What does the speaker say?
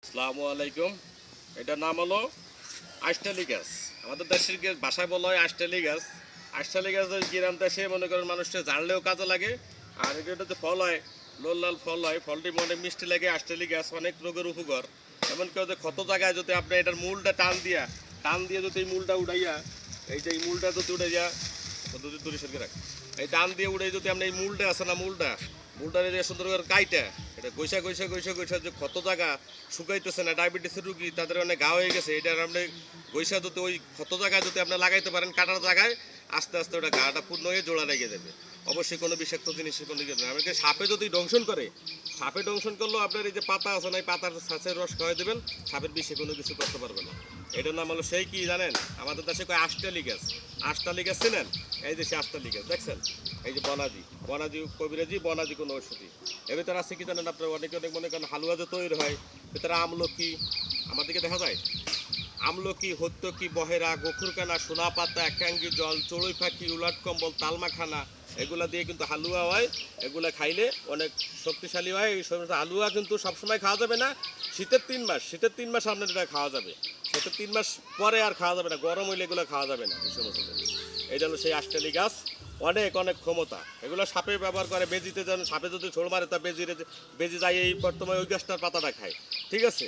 আসসালামু আলাইকুম। এটার নাম হলো আইসটালি গাছ। আমাদের দেশের ভাষায় বলা হয় আইসটালি গাছ। আইসটালি গাছ ওই গ্রাম দেশে মনে করেন মানুষটা জানলেও কাজে লাগে। আর এটা যে ফল হয়, লাল লাল ফল হয়, ফলটি অনেক মিষ্টি লাগে। আইসটালি গাছ অনেক রোগের উপকার। এমনকি ওদের ক্ষত জায়গায় যদি আপনি এটার মূলটা টান দিয়ে যদি এই মূলটা উঠাইয়া, এই যে এই মূলটা যদি উঠে যা যদি দূরে সরিয়ে রাখ, এই টান দিয়ে উঠে যদি আপনি এই মূলটা আছে না মূলটা যে সুন্দর করে কাইটা এটা গৈসা যে ক্ষত জায়গা শুকাইতেছে না, ডায়াবেটিসের রুগী তাদের অনেক ঘা হয়ে গেছে, এটা আপনি গৈসা যদি ওই ক্ষত জায়গায় যদি আপনি লাগাইতে পারেন কাটার জায়গায়, আস্তে আস্তে ওটা ঘাটা পূর্ণ হয়ে জোড়া লেগে যাবে। অবশ্যই কোনো বিষাক্ত জিনিসের কোনো কিছু না। আমাকে সাপে যদি দংশন করে, সাপে দংশন করলেও আপনার এই যে পাতা আছে না, এই পাতার ছাঁচের রস খাওয়াই দেবেন, সাপের বিষে কোনো কিছু করতে পারবে না। এটার নাম হলো সেই কি জানেন, আমাদের দেশে কয় আষ্টালি গাছ। আষ্টালি গাছ চিনেন? এই দেশে আষ্টালি গাছ দেখছেন, এই যে বনাজি কবিরাজি বনাজি কোনো ওষুধি। এর ভিতরে আছে কি জানেন আপনার, অনেকে অনেক মনে করেন হালুয়া যে তৈরি হয়, ভিতরে আমলকি, আমার দিকে দেখা যায় আমলকি, হত্যকি, বহেরা, গখুরকানা, সোনা পাতা, একাঙ্গি জল, চড়ুই পাখি, উলাট কম্বল, তালমাখানা, এগুলা দিয়ে কিন্তু হালুয়া হয়। এগুলা খাইলে অনেক শক্তিশালী হয়। এই সমস্ত হালুয়া কিন্তু সবসময় খাওয়া যাবে না। শীতের 3 মাস আপনার এটা খাওয়া যাবে। শীতের 3 মাস পরে আর খাওয়া যাবে না, গরম হইলে এগুলো খাওয়া যাবে না এই সমস্ত জিনিস। এটা হলো সেই আষ্টালি গাছ। অনেক অনেক ক্ষমতা। এগুলো সাপে ব্যবহার করে, বেজিতে যেন সাপে যদি ছোড় মারে তা বেজি যায়, এই বর্তমানে ওই গাছটার পাতাটা খায়। ঠিক আছে,